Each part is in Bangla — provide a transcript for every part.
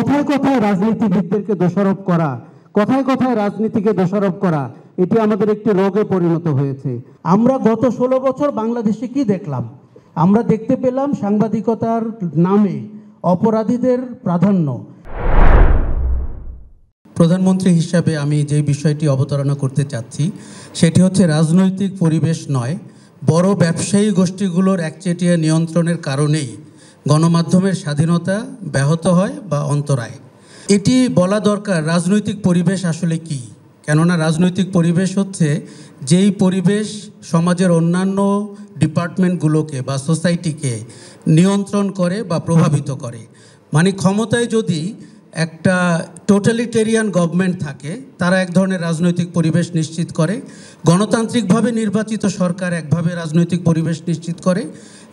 কথায় কথায় রাজনীতিবিদদেরকে দোষারোপ করা, কথায় কথায় রাজনীতিকে দোষারোপ করা, এটি আমাদের একটি রোগে পরিণত হয়েছে। আমরা গত 16 বছর বাংলাদেশে কি দেখলাম? আমরা দেখতে পেলাম সাংবাদিকতার নামে অপরাধীদের প্রাধান্য। প্রধানমন্ত্রী হিসাবে আমি যে বিষয়টি অবতারণা করতে চাচ্ছি সেটি হচ্ছে রাজনৈতিক পরিবেশ নয়, বড় ব্যবসায়ী গোষ্ঠীগুলোর একচেটিয়া নিয়ন্ত্রণের কারণেই গণমাধ্যমের স্বাধীনতা ব্যাহত হয় বা অন্তরায়। এটি বলা দরকার রাজনৈতিক পরিবেশ আসলে কি। কেননা রাজনৈতিক পরিবেশ হচ্ছে যেই পরিবেশ সমাজের অন্যান্য ডিপার্টমেন্টগুলোকে বা সোসাইটিকে নিয়ন্ত্রণ করে বা প্রভাবিত করে। মানে ক্ষমতায় যদি একটা টোটালিটেরিয়ান গভর্নমেন্ট থাকে, তারা এক ধরনের রাজনৈতিক পরিবেশ নিশ্চিত করে, গণতান্ত্রিকভাবে নির্বাচিত সরকার একভাবে রাজনৈতিক পরিবেশ নিশ্চিত করে,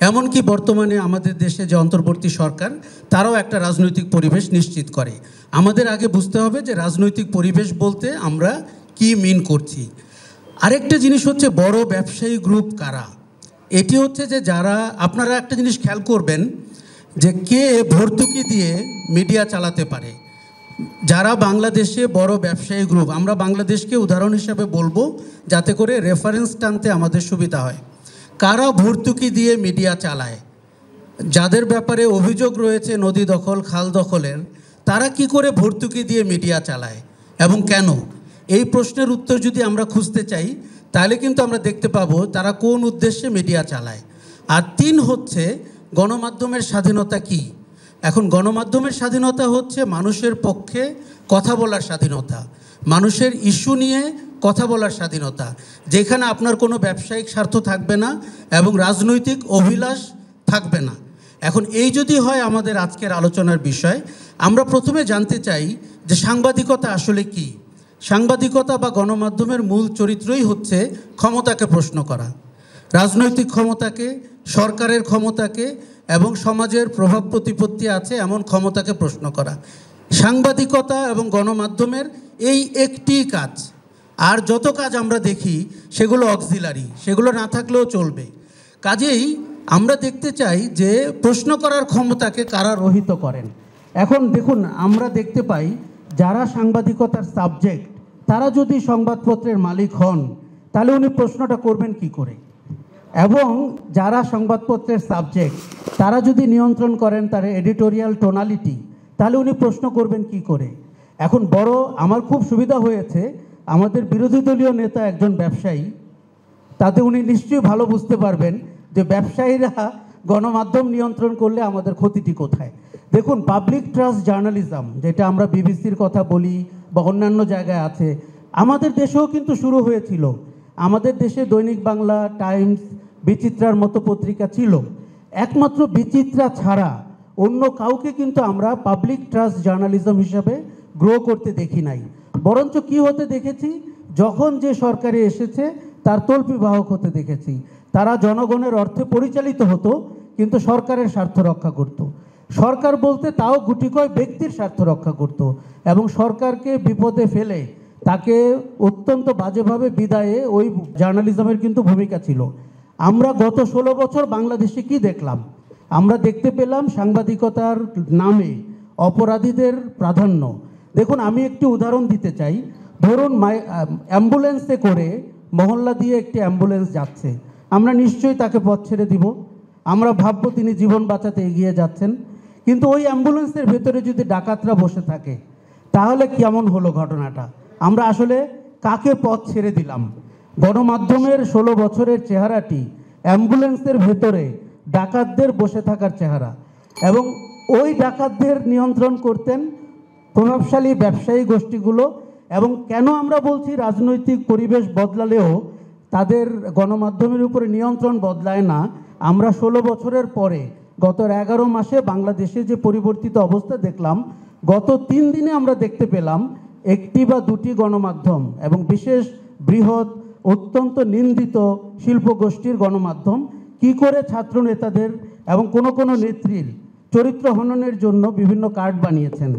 এমনকি বর্তমানে আমাদের দেশে যে অন্তর্বর্তী সরকার তারাও একটা রাজনৈতিক পরিবেশ নিশ্চিত করে। আমাদের আগে বুঝতে হবে যে রাজনৈতিক পরিবেশ বলতে আমরা কি মিন করছি। আরেকটা জিনিস হচ্ছে বড় ব্যবসায়ী গ্রুপ কারা। এটি হচ্ছে যে যারা, আপনারা একটা জিনিস খেয়াল করবেন যে কে ভর্তুকি দিয়ে মিডিয়া চালাতে পারে। যারা বাংলাদেশে বড় ব্যবসায়ী গ্রুপ, আমরা বাংলাদেশকে উদাহরণ হিসাবে বলবো যাতে করে রেফারেন্স টানতে আমাদের সুবিধা হয়। কারা ভর্তুকি দিয়ে মিডিয়া চালায়, যাদের ব্যাপারে অভিযোগ রয়েছে নদী দখল খাল দখলের, তারা কি করে ভর্তুকি দিয়ে মিডিয়া চালায় এবং কেন? এই প্রশ্নের উত্তর যদি আমরা খুঁজতে চাই তাহলে কিন্তু আমরা দেখতে পাবো তারা কোন উদ্দেশ্যে মিডিয়া চালায়। আর 3 হচ্ছে গণমাধ্যমের স্বাধীনতা কি। এখন গণমাধ্যমের স্বাধীনতা হচ্ছে মানুষের পক্ষে কথা বলার স্বাধীনতা, মানুষের ইস্যু নিয়ে কথা বলার স্বাধীনতা, যেখানে আপনার কোনো ব্যবসায়িক স্বার্থ থাকবে না এবং রাজনৈতিক অভিলাষ থাকবে না। এখন এই যদি হয় আমাদের আজকের আলোচনার বিষয়, আমরা প্রথমে জানতে চাই যে সাংবাদিকতা আসলে কি। সাংবাদিকতা বা গণমাধ্যমের মূল চরিত্রই হচ্ছে ক্ষমতাকে প্রশ্ন করা, রাজনৈতিক ক্ষমতাকে, সরকারের ক্ষমতাকে এবং সমাজের প্রভাব প্রতিপত্তি আছে এমন ক্ষমতাকে প্রশ্ন করা। সাংবাদিকতা এবং গণমাধ্যমের এই একটি কাজ, আর যত কাজ আমরা দেখি সেগুলো অক্সিলারি, সেগুলো না থাকলেও চলবে। কাজেই আমরা দেখতে চাই যে প্রশ্ন করার ক্ষমতাকে কারা রহিত করেন। এখন দেখুন, আমরা দেখতে পাই যারা সাংবাদিকতার সাবজেক্ট তারা যদি সংবাদপত্রের মালিক হন তাহলে উনি প্রশ্নটা করবেন কি করে, এবং যারা সংবাদপত্রের সাবজেক্ট তারা যদি নিয়ন্ত্রণ করেন তার এডিটোরিয়াল টোনালিটি, তাহলে উনি প্রশ্ন করবেন কি করে। এখন বড় আমার খুব সুবিধা হয়েছে, আমাদের বিরোধী দলীয় নেতা একজন ব্যবসায়ী, তাতে উনি নিশ্চয়ই ভালো বুঝতে পারবেন যে ব্যবসায়ীরা গণমাধ্যম নিয়ন্ত্রণ করলে আমাদের ক্ষতিটি কোথায়। দেখুন, পাবলিক ট্রাস্ট জার্নালিজম যেটা আমরা বিবিসির কথা বলি বা অন্যান্য জায়গায় আছে, আমাদের দেশেও কিন্তু শুরু হয়েছিল। আমাদের দেশে দৈনিক বাংলা, টাইমস, বিচিত্রার মতো পত্রিকা ছিল। একমাত্র বিচিত্রা ছাড়া অন্য কাউকে কিন্তু আমরা পাবলিক ট্রাস্ট জার্নালিজম হিসাবে গ্রো করতে দেখি নাই। বরঞ্চ কি হতে দেখেছি, যখন যে সরকারে এসেছে তার তল্পিবাহক হতে দেখেছি। তারা জনগণের অর্থে পরিচালিত হতো কিন্তু সরকারের স্বার্থ রক্ষা করত। সরকার বলতে তাও গুটিকয় ব্যক্তির স্বার্থ রক্ষা করত এবং সরকারকে বিপদে ফেলে তাকে অত্যন্ত বাজেভাবে বিদায়ে ওই জার্নালিজমের কিন্তু ভূমিকা ছিল। আমরা গত 16 বছর বাংলাদেশে কি দেখলাম? আমরা দেখতে পেলাম সাংবাদিকতার নামে অপরাধীদের প্রাধান্য। দেখুন, আমি একটি উদাহরণ দিতে চাই। ধরুন, অ্যাম্বুলেন্সে করে মহল্লা দিয়ে একটি অ্যাম্বুলেন্স যাচ্ছে, আমরা নিশ্চয়ই তাকে পথ ছেড়ে দিব, আমরা ভাববো তিনি জীবন বাঁচাতে এগিয়ে যাচ্ছেন। কিন্তু ওই অ্যাম্বুলেন্সের ভেতরে যদি ডাকাতরা বসে থাকে তাহলে কেমন হলো ঘটনাটা? আমরা আসলে কাকে পথ ছেড়ে দিলাম? গণমাধ্যমের 16 বছরের চেহারাটি অ্যাম্বুলেন্সের ভেতরে ডাকাতদের বসে থাকার চেহারা, এবং ওই ডাকাতদের নিয়ন্ত্রণ করতেন প্রভাবশালী ব্যবসায়ী গোষ্ঠীগুলো। এবং কেন আমরা বলছি রাজনৈতিক পরিবেশ বদলালেও তাদের গণমাধ্যমের উপরে নিয়ন্ত্রণ বদলায় না? আমরা 16 বছরের পরে গত 11 মাসে বাংলাদেশে যে পরিবর্তিত অবস্থা দেখলাম, গত 3 দিনে আমরা দেখতে পেলাম একটি বা দুটি গণমাধ্যম এবং বিশেষ বৃহৎ অত্যন্ত নিন্দিত শিল্পগোষ্ঠীর গণমাধ্যম কি করে ছাত্র নেতাদের এবং কোনো নেত্রীর চরিত্র হননের জন্য বিভিন্ন কার্ড বানিয়েছেন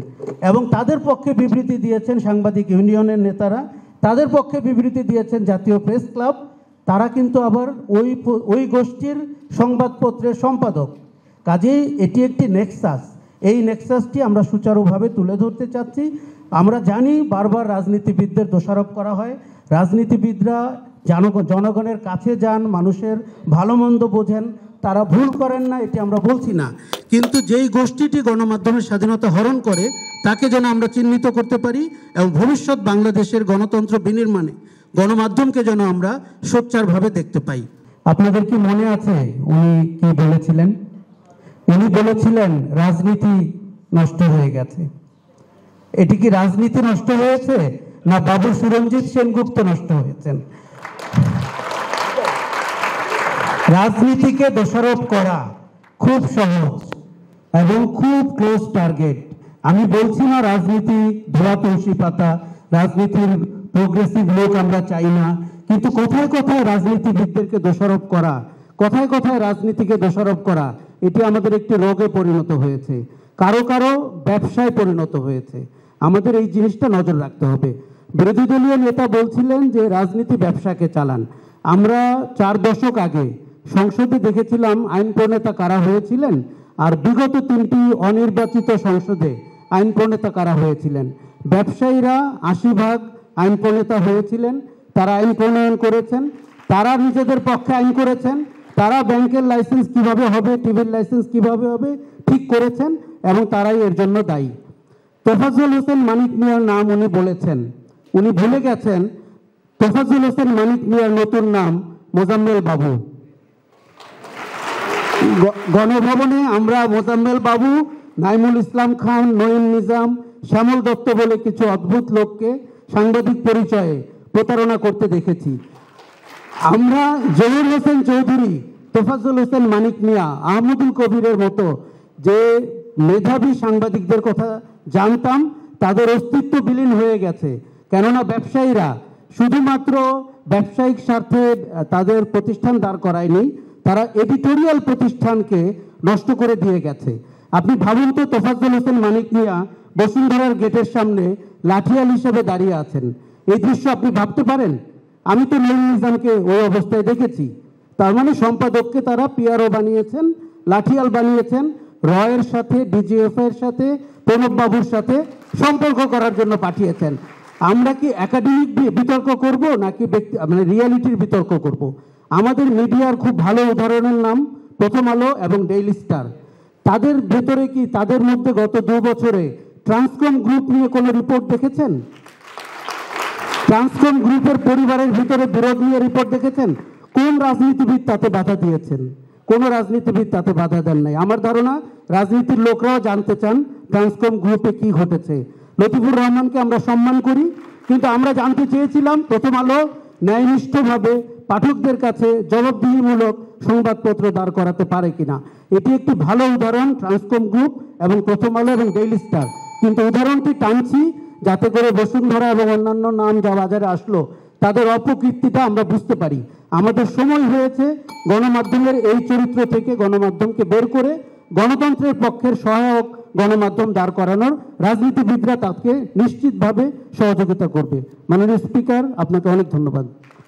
এবং তাদের পক্ষে বিবৃতি দিয়েছেন সাংবাদিক ইউনিয়নের নেতারা, তাদের পক্ষে বিবৃতি দিয়েছেন জাতীয় প্রেস ক্লাব। তারা কিন্তু আবার ওই গোষ্ঠীর সংবাদপত্রের সম্পাদক। কাজেই এটি একটি নেক্সাস, এই নেক্সাসটি আমরা সুচারুভাবে তুলে ধরতে চাচ্ছি। আমরা জানি বারবার রাজনীতিবিদদের দোষারোপ করা হয়, রাজনীতিবিদরা জনগণের কাছে যান, মানুষের ভালো মন্দ বোঝেন, তারা ভুল করেন না, এটি আমরা বলছি না, কিন্তু যেই গোষ্ঠীটি গণমাধ্যমের স্বাধীনতা হরণ করে তাকে যেন আমরা চিহ্নিত করতে পারি এবং ভবিষ্যৎ বাংলাদেশের গণতন্ত্র বিনির্মাণে গণমাধ্যমকে যেন আমরা সোচ্চারভাবে দেখতে পাই। আপনাদের কি মনে আছে উনি কি বলেছিলেন? উনি বলেছিলেন রাজনীতি নষ্ট হয়ে গেছে। এটি কি রাজনীতি নষ্ট হয়েছে, না বাবু সুরঞ্জিত সেনগুপ্ত নষ্ট হয়েছেন? রাজনীতিকে দোষারোপ করা খুব সহজ এবং খুব ক্লোজ টার্গেট। আমি বলছি না রাজনীতি ধোয়া তুলসী পাতা, রাজনীতির প্রোগ্রেসিভ লোক আমরা চাই না, কিন্তু কোথায় কোথায় রাজনীতিবিদদেরকে দোষারোপ করা, কোথায় কোথায় রাজনীতিকে দোষারোপ করা, এটি আমাদের একটি রোগে পরিণত হয়েছে, কারো কারো ব্যবসায় পরিণত হয়েছে। আমাদের এই জিনিসটা নজর রাখতে হবে। বিরোধী দলীয় নেতা বলছিলেন যে রাজনীতি ব্যবসাকে চালান। আমরা 4 দশক আগে সংসদে দেখেছিলাম আইন প্রণেতা কারা হয়েছিলেন, আর বিগত 3টি অনির্বাচিত সংসদে আইন প্রণেতা কারা হয়েছিলেন। ব্যবসায়ীরা 80% আইন প্রণেতা হয়েছিলেন, তারা আইন প্রণয়ন করেছেন, তারা নিজেদের পক্ষে আইন করেছেন, তারা ব্যাংকের লাইসেন্স কিভাবে হবে, টিভির লাইসেন্স কিভাবে হবে ঠিক করেছেন এবং তারাই এর জন্য দায়ী। তোফাজ্জল হোসেন মানিক মিয়ার নাম উনি বলেছেন, উনি ভুলে গেছেন তোফাজ্জল হোসেন মানিক মিয়ার নতুন নাম মোজাম্মেল বাবু। গণভবনে আমরা মোজাম্মেল বাবু, নাইমুল ইসলাম খান, নঈম নিজাম, শ্যামল দত্ত বলে কিছু অদ্ভুত লোককে সাংবাদিক পরিচয়ে প্রতারণা করতে দেখেছি। আমরা জহির হোসেন চৌধুরী, তোফাজ্জল হোসেন মানিক মিয়া, আহমদুল কবিরের মতো যে মেধাবী সাংবাদিকদের কথা জানতাম, তাদের অস্তিত্ব বিলীন হয়ে গেছে। কেননা ব্যবসায়ীরা শুধুমাত্র ব্যবসায়িক স্বার্থে তাদের প্রতিষ্ঠান দাঁড় করায়নি, তারা এডিটোরিয়াল প্রতিষ্ঠানকে নষ্ট করে দিয়ে গেছে। আপনি ভাবুন তো, তোফাজ্জল হোসেন মানিক মিয়া বসুন্ধরার গেটের সামনে লাঠিয়াল হিসেবে দাঁড়িয়ে আছেন, এই দৃশ্য আপনি ভাবতে পারেন? আমি তো নঈম নিজামকে ওই অবস্থায় দেখেছি। তার মানে সম্পাদককে তারা পিআরও বানিয়েছেন, লাঠিয়াল বানিয়েছেন, রয়ের সাথে, ডিজিএফ এর সাথে, প্রণব বাবুর সাথে সম্পর্ক করার জন্য পাঠিয়েছেন। আমরা কি একাডেমিক বিতর্ক করব নাকি রিয়ালিটির বিতর্ক করব? আমাদের মিডিয়ার খুব ভালো উদাহরণের নাম প্রথম আলো এবং ডেইলি স্টার। তাদের ভেতরে কি, তাদের মধ্যে গত 2 বছরে ট্রান্সকম গ্রুপ নিয়ে কোনো রিপোর্ট দেখেছেন? ট্রান্সকম গ্রুপের পরিবারের ভিতরে বিরোধ নিয়ে রিপোর্ট দেখেছেন? কোন রাজনীতিবিদ তাতে বাধা দিয়েছেন? কোনো রাজনীতিবিদ তাতে বাধা দেন নাই। আমার ধারণা রাজনীতির লোকরাও জানতে চান ট্রান্সকম গ্রুপে কি ঘটেছে। লতিফুর রহমানকে আমরা সম্মান করি, কিন্তু আমরা জানতে চেয়েছিলাম প্রথম আলো ন্যায়নিষ্ঠভাবে পাঠকদের কাছে জবাবদিহিমূলক সংবাদপত্র দাঁড় করাতে পারে কিনা। এটি একটি ভালো উদাহরণ, ট্রান্সকম গ্রুপ এবং প্রথম আলো এবং ডেইলি স্টার। কিন্তু উদাহরণটি টানছি যাতে করে বসুন্ধরা এবং অন্যান্য নাম যা বাজারে আসলো তাদের অপকীর্তিটা আমরা বুঝতে পারি। আমাদের সময় হয়েছে গণমাধ্যমের এই চরিত্র থেকে গণমাধ্যমকে বের করে গণতন্ত্রের পক্ষের সহায়ক গণমাধ্যম দাঁড় করানোর। রাজনীতিবিদরা তাকে নিশ্চিতভাবে সহযোগিতা করবে। মাননীয় স্পিকার, আপনাকে অনেক ধন্যবাদ।